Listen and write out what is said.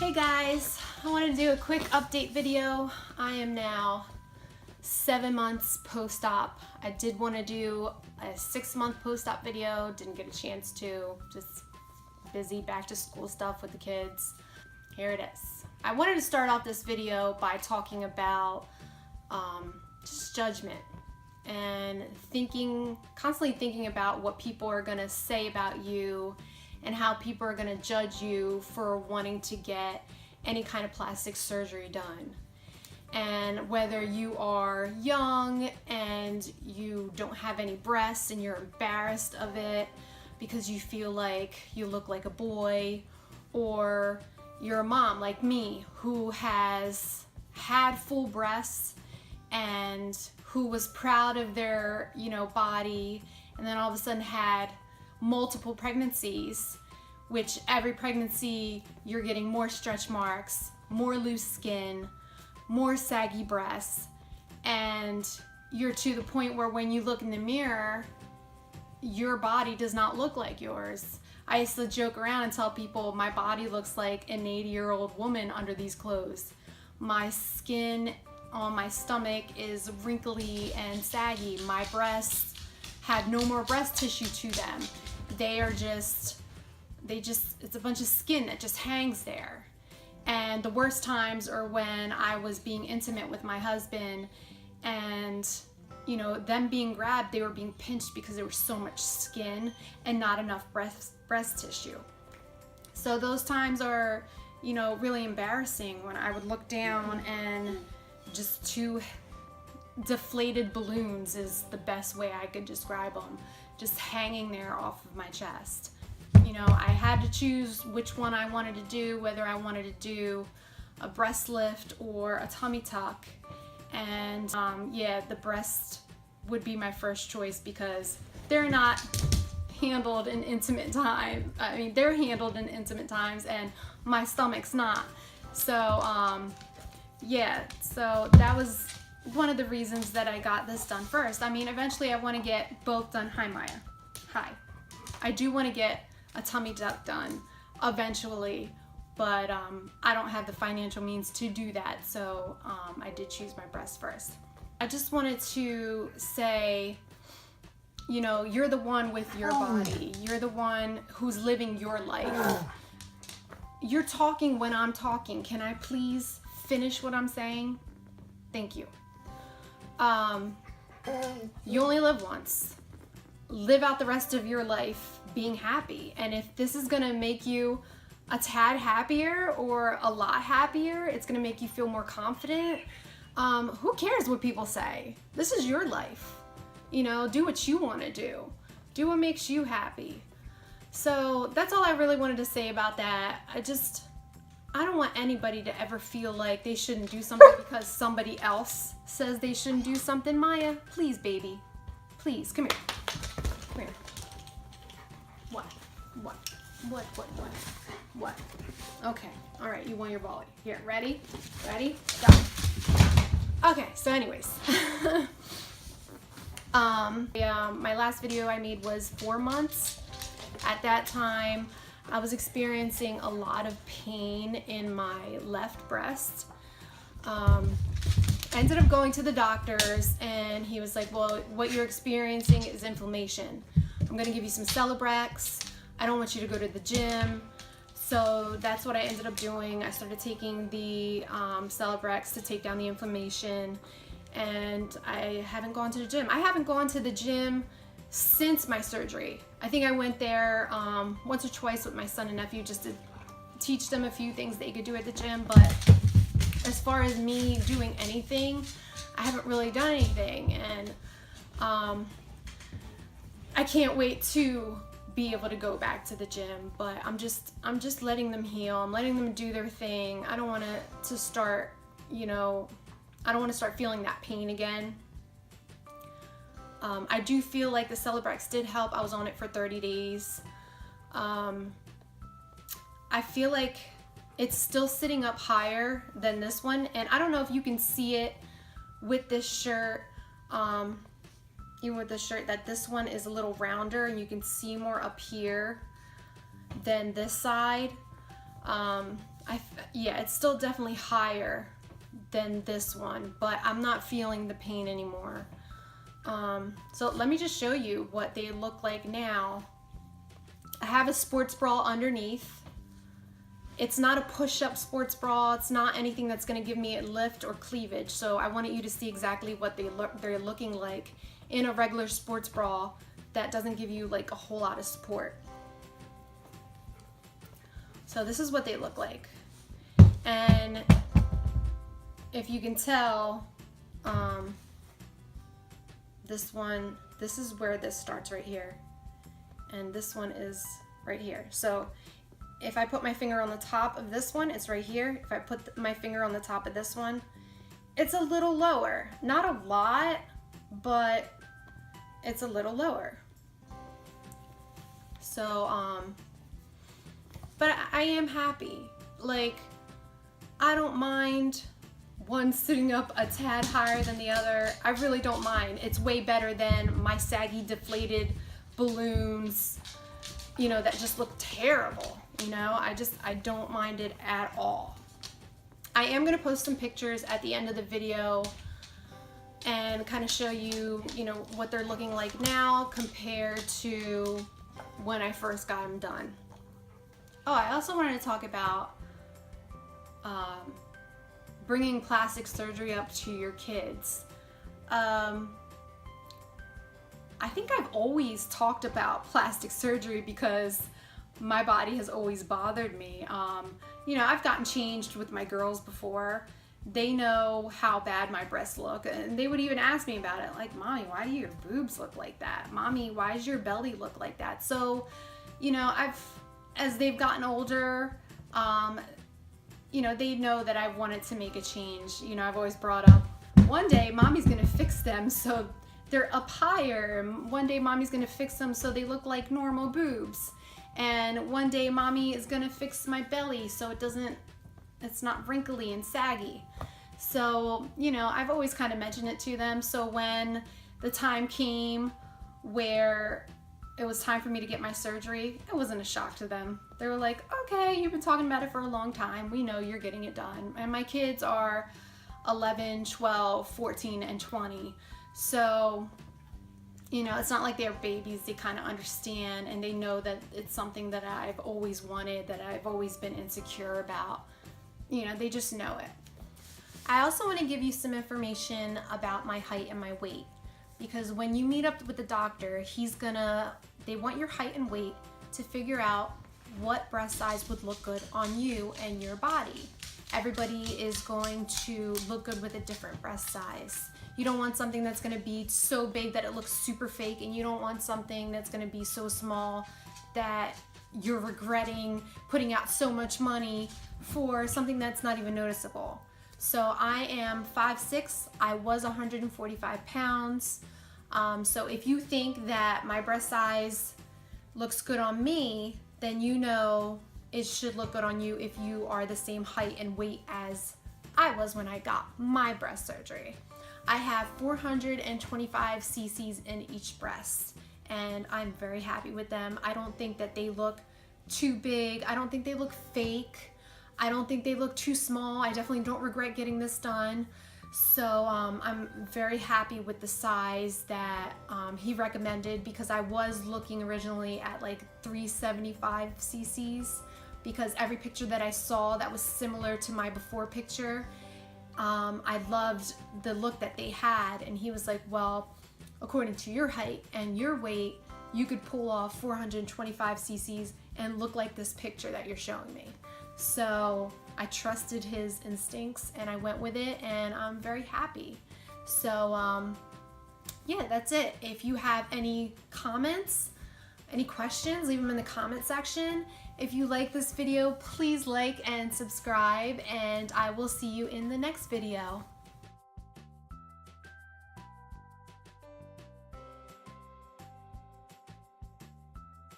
Hey guys, I wanted to do a quick update video. I am now 7 months post-op. I did want to do a 6-month post-op video, didn't get a chance to, just busy back to school stuff with the kids. Here it is. I wanted to start off this video by talking about just judgment and constantly thinking about what people are gonna say about you and how people are gonna judge you for wanting to get any kind of plastic surgery done. And whether you are young and you don't have any breasts and you're embarrassed of it because you feel like you look like a boy, or you're a mom like me who has had full breasts and who was proud of their, body, and then all of a sudden had multiple pregnancies, which every pregnancy you're getting more stretch marks, more loose skin, more saggy breasts, and you're to the point where when you look in the mirror, your body does not look like yours. I used to joke around and tell people my body looks like an 80-year-old woman under these clothes. My skin on my stomach is wrinkly and saggy. My breasts have no more breast tissue to them. It's a bunch of skin that just hangs there. And the worst times are when I was being intimate with my husband and, them being grabbed, they were being pinched because there was so much skin and not enough breast tissue. So those times are, really embarrassing when I would look down and just two deflated balloons is the best way I could describe them, just hanging there off of my chest. I had to choose which one I wanted to do, whether I wanted to do a breast lift or a tummy tuck. And the breast would be my first choice because they're not handled in intimate time. I mean, they're handled in intimate times and my stomach's not. So so that was one of the reasons that I got this done first. I mean, eventually I want to get both done. Hi, Maya. Hi. I do want to get a tummy tuck done eventually, but I don't have the financial means to do that, so I did choose my breast first. I just wanted to say, you're the one with your body. You're the one who's living your life. You're talking when I'm talking. Can I please finish what I'm saying? Thank you. You only live once. Live out the rest of your life being happy. And if this is gonna make you a tad happier or a lot happier, it's gonna make you feel more confident, who cares what people say? This is your life. Do what you wanna do. Do what makes you happy. So that's all I really wanted to say about that. I don't want anybody to ever feel like they shouldn't do something because somebody else says they shouldn't do something. Maya, please, baby. Please, come here. Come here. What? Okay, all right, you won your volley. Here, ready? Go. Okay, so anyways. My last video I made was 4 months. At that time, I was experiencing a lot of pain in my left breast. I ended up going to the doctors and he was like, well, what you're experiencing is inflammation. I'm gonna give you some Celebrex. I don't want you to go to the gym. So that's what I ended up doing. I started taking the Celebrex to take down the inflammation, and I haven't gone to the gym. I haven't gone to the gym since my surgery. I think I went there once or twice with my son and nephew just to teach them a few things they could do at the gym, but as far as me doing anything, I haven't really done anything, and I can't wait to be able to go back to the gym, but I'm just letting them heal. I'm letting them do their thing. I don't want to start, I don't want to start feeling that pain again. I do feel like the Celebrex did help. I was on it for 30 days. I feel like it's still sitting up higher than this one, and I don't know if you can see it with this shirt. Even with the shirt, that this one is a little rounder and you can see more up here than this side. yeah, it's still definitely higher than this one, but I'm not feeling the pain anymore. So let me just show you what they look like now. I have a sports bra underneath. It's not a push-up sports bra. It's not anything that's going to give me a lift or cleavage. So I wanted you to see exactly what they're looking like in a regular sports bra that doesn't give you like a whole lot of support. So this is what they look like. And if you can tell, this is where this starts right here. And this one is right here. So if I put my finger on the top of this one, it's right here. If I put my finger on the top of this one, it's a little lower. Not a lot, but it's a little lower. So, but I am happy. Like, I don't mind one sitting up a tad higher than the other. I really don't mind. It's way better than my saggy, deflated balloons, you know, that just look terrible. You know, I don't mind it at all. I am going to post some pictures at the end of the video and kind of show you, you know, what they're looking like now compared to when I first got them done. Oh, I also wanted to talk about bringing plastic surgery up to your kids. I think I've always talked about plastic surgery because my body has always bothered me. You know, I've gotten changed with my girls before. They know how bad my breasts look, and they would even ask me about it, like, Mommy, why do your boobs look like that? Mommy, why does your belly look like that? So, you know, as they've gotten older, you know, they know that I've wanted to make a change. You know, I've always brought up, one day Mommy's gonna fix them so they're up higher. One day Mommy's gonna fix them so they look like normal boobs. And one day Mommy is gonna fix my belly so it's not wrinkly and saggy. So, you know, I've always kind of mentioned it to them. So when the time came where it was time for me to get my surgery, it wasn't a shock to them. They were like, okay, you've been talking about it for a long time. We know you're getting it done. And my kids are 11, 12, 14, and 20. So, you know, it's not like they're babies. They kind of understand, and they know that it's something that I've always wanted, that I've always been insecure about. You know, they just know it. I also want to give you some information about my height and my weight, because when you meet up with the doctor, they want your height and weight to figure out what breast size would look good on you and your body. Everybody is going to look good with a different breast size. You don't want something that's going to be so big that it looks super fake, and you don't want something that's going to be so small that you're regretting putting out so much money for something that's not even noticeable. So I am 5'6". I was 145 pounds. So if you think that my breast size looks good on me, then you know it should look good on you if you are the same height and weight as I was when I got my breast surgery. I have 425 cc's in each breast, and I'm very happy with them. I don't think that they look too big. I don't think they look fake. I don't think they look too small. I definitely don't regret getting this done. So I'm very happy with the size that he recommended, because I was looking originally at like 375 cc's, because every picture that I saw that was similar to my before picture, I loved the look that they had. And he was like, well, according to your height and your weight, you could pull off 425 cc's and look like this picture that you're showing me. So I trusted his instincts and I went with it, and I'm very happy. So yeah, that's it. If you have any comments, any questions, leave them in the comment section. If you like this video, please like and subscribe, and I will see you in the next video.